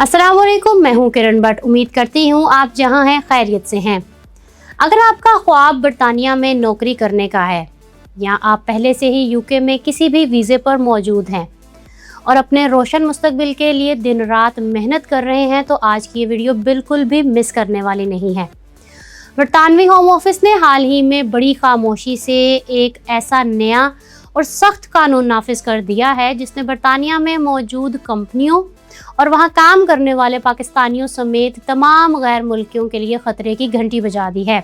अस्सलाम वालेकुम, मैं हूँ किरण भट्ट। उम्मीद करती हूँ आप जहाँ हैं खैरियत से हैं। अगर आपका ख्वाब बरतानिया में नौकरी करने का है या आप पहले से ही यूके में किसी भी वीज़े पर मौजूद हैं और अपने रोशन मुस्तकबिल के लिए दिन रात मेहनत कर रहे हैं, तो आज की ये वीडियो बिल्कुल भी मिस करने वाली नहीं है। बरतानवी होम ऑफिस ने हाल ही में बड़ी खामोशी से एक ऐसा नया और सख्त कानून नाफिज कर दिया है जिसने बरतानिया में मौजूद कंपनियों और वहां काम करने वाले पाकिस्तानियों समेत तमाम गैर मुल्कियों के लिए खतरे की घंटी बजा दी है।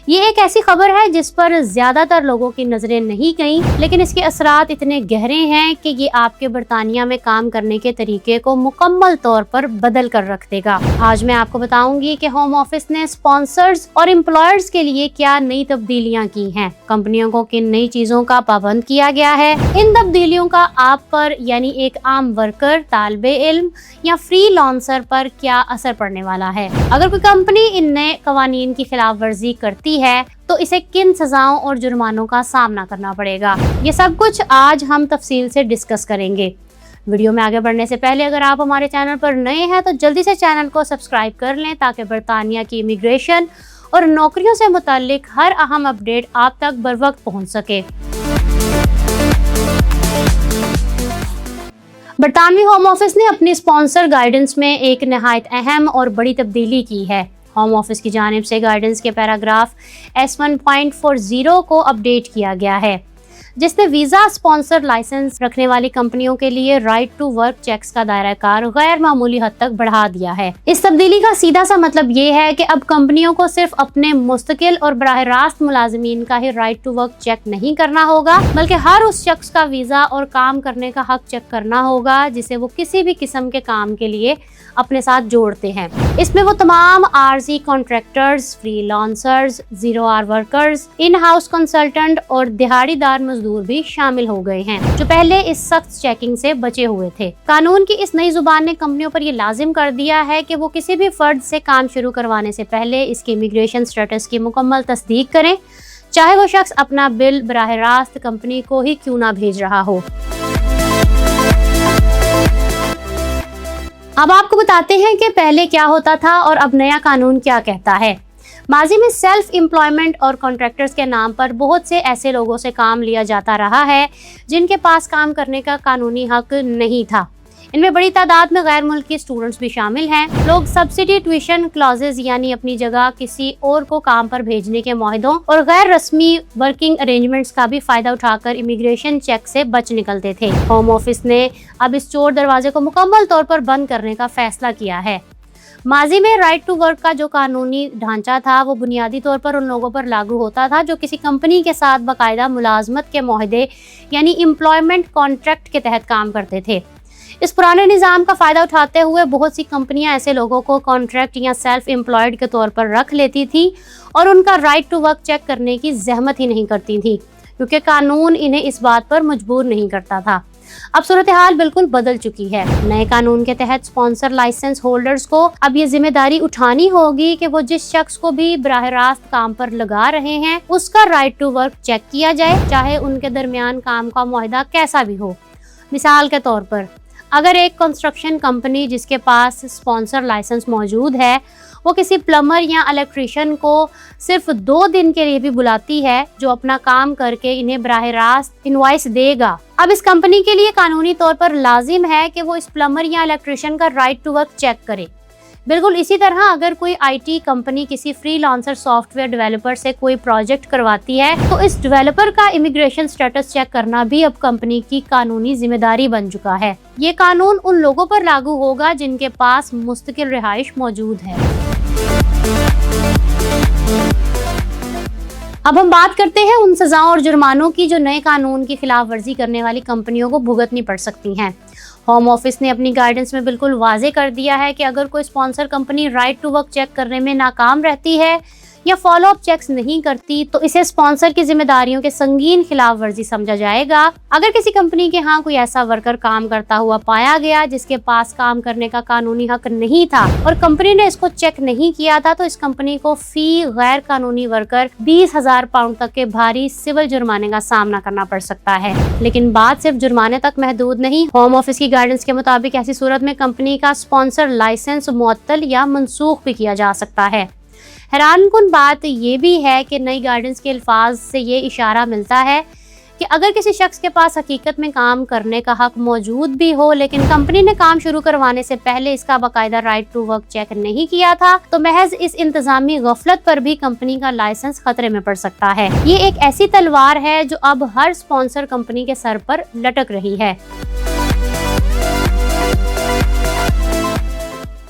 ये एक ऐसी खबर है जिस पर ज़्यादातर लोगों की नज़रें नहीं गईं, लेकिन इसके असरात इतने गहरे हैं कि ये आपके बरतानिया में काम करने के तरीके को मुकम्मल तौर पर बदल कर रख देगा। आज मैं आपको बताऊंगी कि होम ऑफिस ने स्पॉन्सर्स और एम्प्लॉयर्स के लिए क्या नई तब्दीलियां की हैं, कंपनियों को किन नई चीज़ों का पाबंद किया गया है, इन तब्दीलियों का आप पर यानी एक आम वर्कर, तालिबे इल्म या फ्रीलांसर पर क्या असर पड़ने वाला है। अगर कोई कंपनी इन नए कवानीन की खिलाफ वर्जी करती है तो इसे किन सजाओं और जुर्मानों का सामना करना पड़ेगा, ये सब कुछ आज हम तफसील से डिस्कस करेंगे। वीडियो में आगे बढ़ने से पहले अगर आप हमारे चैनल पर नए हैं तो जल्दी से चैनल को सब्सक्राइब कर लें ताकि बरतानिया की इमिग्रेशन और नौकरियों से मुताल्लिक हर अहम अपडेट आप तक बर वक्त पहुँच सके। बरतानवी होम ऑफिस ने अपनी स्पॉन्सर गाइडेंस में एक नहायत अहम और बड़ी तब्दीली की है। होम ऑफिस की जानिब से गाइडेंस के पैराग्राफ S1.40 को अपडेट किया गया है, जिसने वीज़ा स्पॉन्सर लाइसेंस रखने वाली कंपनियों के लिए राइट टू वर्क चेक्स का दायरा कार गैर मामूली हद तक बढ़ा दिया है। इस तब्दीली का सीधा सा मतलब ये है कि अब कंपनियों को सिर्फ अपने मुस्तकिल और बराह रास्त मुलाजिमीन का ही राइट टू वर्क चेक नहीं करना होगा, बल्कि हर उस शख्स का वीज़ा और काम करने का हक चेक करना होगा जिसे वो किसी भी किस्म के काम के लिए अपने साथ जोड़ते हैं। इसमें वो तमाम आरजी contractors, freelancers, zero hour workers, in house consultant और दिहाड़ीदार मजदूर भी शामिल हो गए हैं जो पहले इस सख्त चेकिंग से बचे हुए थे। कानून की इस नई जुबान ने कंपनियों पर यह लाजिम कर दिया है कि वो किसी भी फर्द से काम शुरू करवाने से पहले इसके इमिग्रेशन स्टेटस की मुकम्मल तस्दीक करें, चाहे वो शख्स अपना बिल बराह रास्त कंपनी को ही क्यों ना भेज रहा हो। अब आपको बताते हैं कि पहले क्या होता था और अब नया कानून क्या कहता है। माजी में सेल्फ एम्प्लॉयमेंट और कॉन्ट्रैक्टर्स के नाम पर बहुत से ऐसे लोगों से काम लिया जाता रहा है जिनके पास काम करने का कानूनी हक नहीं था। इनमें बड़ी तादाद में गैर मुल्की स्टूडेंट्स भी शामिल हैं। लोग सब्सिडी ट्यूशन क्लॉजेज यानी अपनी जगह किसी और को काम पर भेजने के मुआहदों और गैर रस्मी वर्किंग अरेंजमेंट्स का भी फायदा उठाकर इमिग्रेशन चेक से बच निकलते थे। होम ऑफिस ने अब इस चोर दरवाजे को मुकम्मल तौर पर बंद करने का फैसला किया है। माजी में राइट टू वर्क का जो कानूनी ढांचा था वो बुनियादी तौर पर उन लोगों पर लागू होता था जो किसी कंपनी के साथ बाकायदा मुलाजमत के मुआहदे यानी एम्प्लॉयमेंट कॉन्ट्रैक्ट के तहत काम करते थे। इस पुराने निज़ाम का फ़ायदा उठाते हुए बहुत सी कंपनियां ऐसे लोगों को कॉन्ट्रैक्ट या सेल्फ एम्प्लॉयड के तौर पर रख लेती थी और उनका राइट टू वर्क चेक करने की जहमत ही नहीं करती थी, क्योंकि कानून इन्हें इस बात पर मजबूर नहीं करता था। अब सूरत हाल बिल्कुल बदल चुकी है। नए कानून के तहत स्पॉन्सर लाइसेंस होल्डर्स को अब ये जिम्मेदारी उठानी होगी कि वो जिस शख्स को भी बराह रास्त काम पर लगा रहे हैं उसका राइट टू वर्क चेक किया जाए, चाहे उनके दरमियान काम का मुआहदा कैसा भी हो। मिसाल के तौर पर अगर एक कंस्ट्रक्शन कंपनी जिसके पास स्पॉन्सर लाइसेंस मौजूद है वो किसी प्लम्बर या इलेक्ट्रीशियन को सिर्फ 2 दिन के लिए भी बुलाती है जो अपना काम करके इन्हें बराह रास्त इनवॉइस देगा, अब इस कंपनी के लिए कानूनी तौर पर लाजिम है कि वो इस प्लम्बर या इलेक्ट्रीशियन का राइट टू वर्क चेक करे। बिल्कुल इसी तरह अगर कोई आईटी कंपनी किसी फ्रीलांसर सॉफ्टवेयर डेवलपर से कोई प्रोजेक्ट करवाती है तो इस डेवलपर का इमिग्रेशन स्टेटस चेक करना भी अब कंपनी की कानूनी जिम्मेदारी बन चुका है। ये कानून उन लोगों पर लागू होगा जिनके पास मुस्तकिल रिहाइश मौजूद है। अब हम बात करते हैं उन सजाओं और जुर्मानों की जो नए कानून की खिलाफ वर्जी करने वाली कंपनियों को भुगतनी पड़ सकती हैं। होम ऑफिस ने अपनी गाइडेंस में बिल्कुल वाजे कर दिया है कि अगर कोई sponsor company right to work check करने में नाकाम रहती है یا فالو اپ چیکس نہیں کرتی تو اسے اسپانسر کی ذمہ داریوں کے سنگین خلاف ورزی سمجھا جائے گا۔ اگر کسی کمپنی کے ہاں کوئی ایسا ورکر کام کرتا ہوا پایا گیا جس کے پاس کام کرنے کا قانونی حق نہیں تھا اور کمپنی نے اس کو چیک نہیں کیا تھا تو اس کمپنی کو فی غیر قانونی ورکر 20,000 پاؤنڈ تک کے بھاری سول جرمانے کا سامنا کرنا پڑ سکتا ہے۔ لیکن بات صرف جرمانے تک محدود نہیں۔ ہوم آفس کی گائیڈنس کے مطابق ایسی صورت میں کمپنی کا اسپانسر لائسنس معطل یا منسوخ بھی کیا جا سکتا ہے۔ حیران کن بات یہ بھی ہے کہ نئی گائیڈنس کے الفاظ سے یہ اشارہ ملتا ہے کہ اگر کسی شخص کے پاس حقیقت میں کام کرنے کا حق موجود بھی ہو لیکن کمپنی نے کام شروع کروانے سے پہلے اس کا باقاعدہ رائٹ ٹو ورک چیک نہیں کیا تھا تو محض اس انتظامی غفلت پر بھی کمپنی کا لائسنس خطرے میں پڑ سکتا ہے۔ یہ ایک ایسی تلوار ہے جو اب ہر اسپانسر کمپنی کے سر پر لٹک رہی ہے۔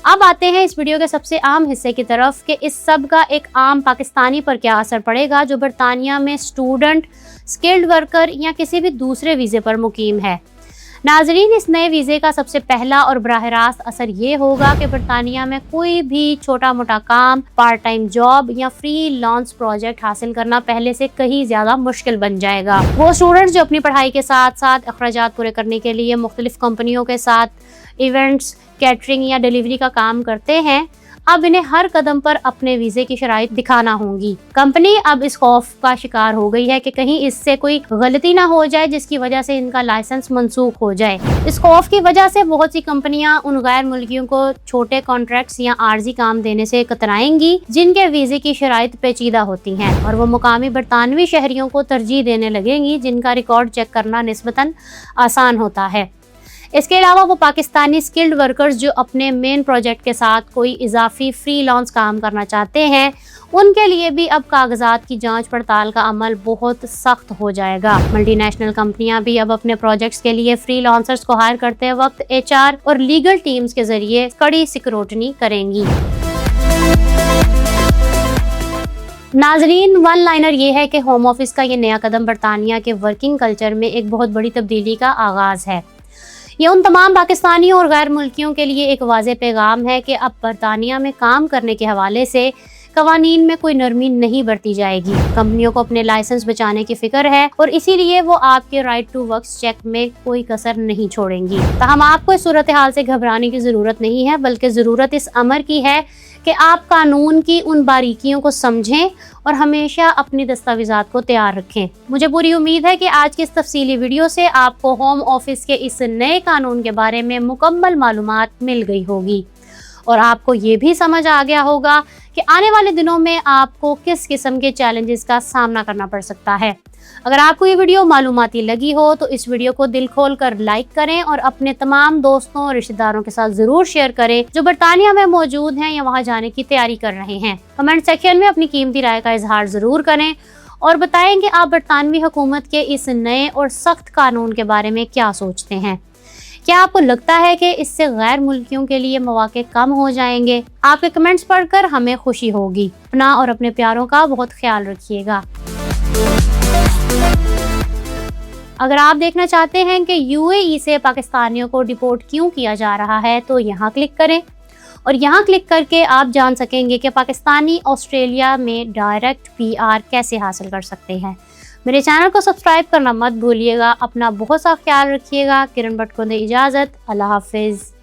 اب آتے ہیں اس ویڈیو کے سب سے عام حصے کی طرف کہ اس سب کا ایک عام پاکستانی پر کیا اثر پڑے گا جو برطانیہ میں اسٹوڈنٹ، اسکلڈ ورکر یا کسی بھی دوسرے ویزے پر مقیم ہے۔ ناظرین، اس نئے ویزے کا سب سے پہلا اور براہ راست اثر یہ ہوگا کہ برطانیہ میں کوئی بھی چھوٹا موٹا کام، پارٹ ٹائم جاب یا فری لانس پروجیکٹ حاصل کرنا پہلے سے کہیں زیادہ مشکل بن جائے گا۔ وہ اسٹوڈنٹس جو اپنی پڑھائی کے ساتھ ساتھ اخراجات پورے کرنے کے لیے مختلف کمپنیوں کے ساتھ ایونٹس، کیٹرنگ یا ڈیلیوری کا کام کرتے ہیں، اب انہیں ہر قدم پر اپنے ویزے کی شرائط دکھانا ہوں گی۔ کمپنی اب اس خوف کا شکار ہو گئی ہے کہ کہیں اس سے کوئی غلطی نہ ہو جائے جس کی وجہ سے ان کا لائسنس منسوخ ہو جائے۔ اس خوف کی وجہ سے بہت سی کمپنیاں ان غیر ملکیوں کو چھوٹے کانٹریکٹس یا عارضی کام دینے سے کترائیں گی جن کے ویزے کی شرائط پیچیدہ ہوتی ہیں، اور وہ مقامی برطانوی شہریوں کو ترجیح دینے لگیں گی جن کا ریکارڈ چیک کرنا نسبتاً آسان ہوتا ہے۔ اس کے علاوہ وہ پاکستانی اسکلڈ ورکرز جو اپنے مین پروجیکٹ کے ساتھ کوئی اضافی فری لانس کام کرنا چاہتے ہیں ان کے لیے بھی اب کاغذات کی جانچ پڑتال کا عمل بہت سخت ہو جائے گا۔ ملٹی نیشنل کمپنیاں بھی اب اپنے پروجیکٹس کے لیے فری لانسرز کو ہائر کرتے وقت HR اور لیگل ٹیمز کے ذریعے کڑی سکروٹنی کریں گی۔ ناظرین، ون لائنر یہ ہے کہ ہوم آفس کا یہ نیا قدم برطانیہ کے ورکنگ کلچر میں ایک بہت بڑی تبدیلی کا آغاز ہے۔ یہ ان تمام پاکستانیوں اور غیر ملکیوں کے لیے ایک واضح پیغام ہے کہ اب برطانیہ میں کام کرنے کے حوالے سے قوانین میں کوئی نرمی نہیں برتی جائے گی۔ کمپنیوں کو اپنے لائسنس بچانے کی فکر ہے اور اسی لیے وہ آپ کے رائٹ ٹو ورکس چیک میں کوئی کسر نہیں چھوڑیں گی۔ تاہم آپ کو اس صورتحال سے گھبرانے کی ضرورت نہیں ہے، بلکہ ضرورت اس امر کی ہے کہ آپ قانون کی ان باریکیوں کو سمجھیں اور ہمیشہ اپنی دستاویزات کو تیار رکھیں۔ مجھے پوری امید ہے کہ آج کی اس تفصیلی ویڈیو سے آپ کو ہوم آفس کے اس نئے قانون کے بارے میں مکمل معلومات مل گئی ہوگی اور آپ کو یہ بھی سمجھ آ گیا ہوگا کہ آنے والے دنوں میں آپ کو کس قسم کے چیلنجز کا سامنا کرنا پڑ سکتا ہے۔ اگر آپ کو یہ ویڈیو معلوماتی لگی ہو تو اس ویڈیو کو دل کھول کر لائک کریں اور اپنے تمام دوستوں اور رشتہ داروں کے ساتھ ضرور شیئر کریں جو برطانیہ میں موجود ہیں یا وہاں جانے کی تیاری کر رہے ہیں۔ کمنٹ سیکشن میں اپنی قیمتی رائے کا اظہار ضرور کریں اور بتائیں کہ آپ برطانوی حکومت کے اس نئے اور سخت قانون کے بارے میں کیا سوچتے ہیں۔ کیا آپ کو لگتا ہے کہ اس سے غیر ملکیوں کے لیے مواقع کم ہو جائیں گے؟ آپ کے کمنٹس پڑھ کر ہمیں خوشی ہوگی۔ اپنا اور اپنے پیاروں کا بہت خیال رکھیے گا۔ اگر آپ دیکھنا چاہتے ہیں کہ UAE سے پاکستانیوں کو ڈیپورٹ کیوں کیا جا رہا ہے تو یہاں کلک کریں اور یہاں کلک کر کے آپ جان سکیں گے کہ پاکستانی آسٹریلیا میں ڈائریکٹ PR کیسے حاصل کر سکتے ہیں۔ میرے چینل کو سبسکرائب کرنا مت بھولیے گا۔ اپنا بہت سا خیال رکھیے گا۔ کرن بٹ کو دے اجازت۔ اللہ حافظ۔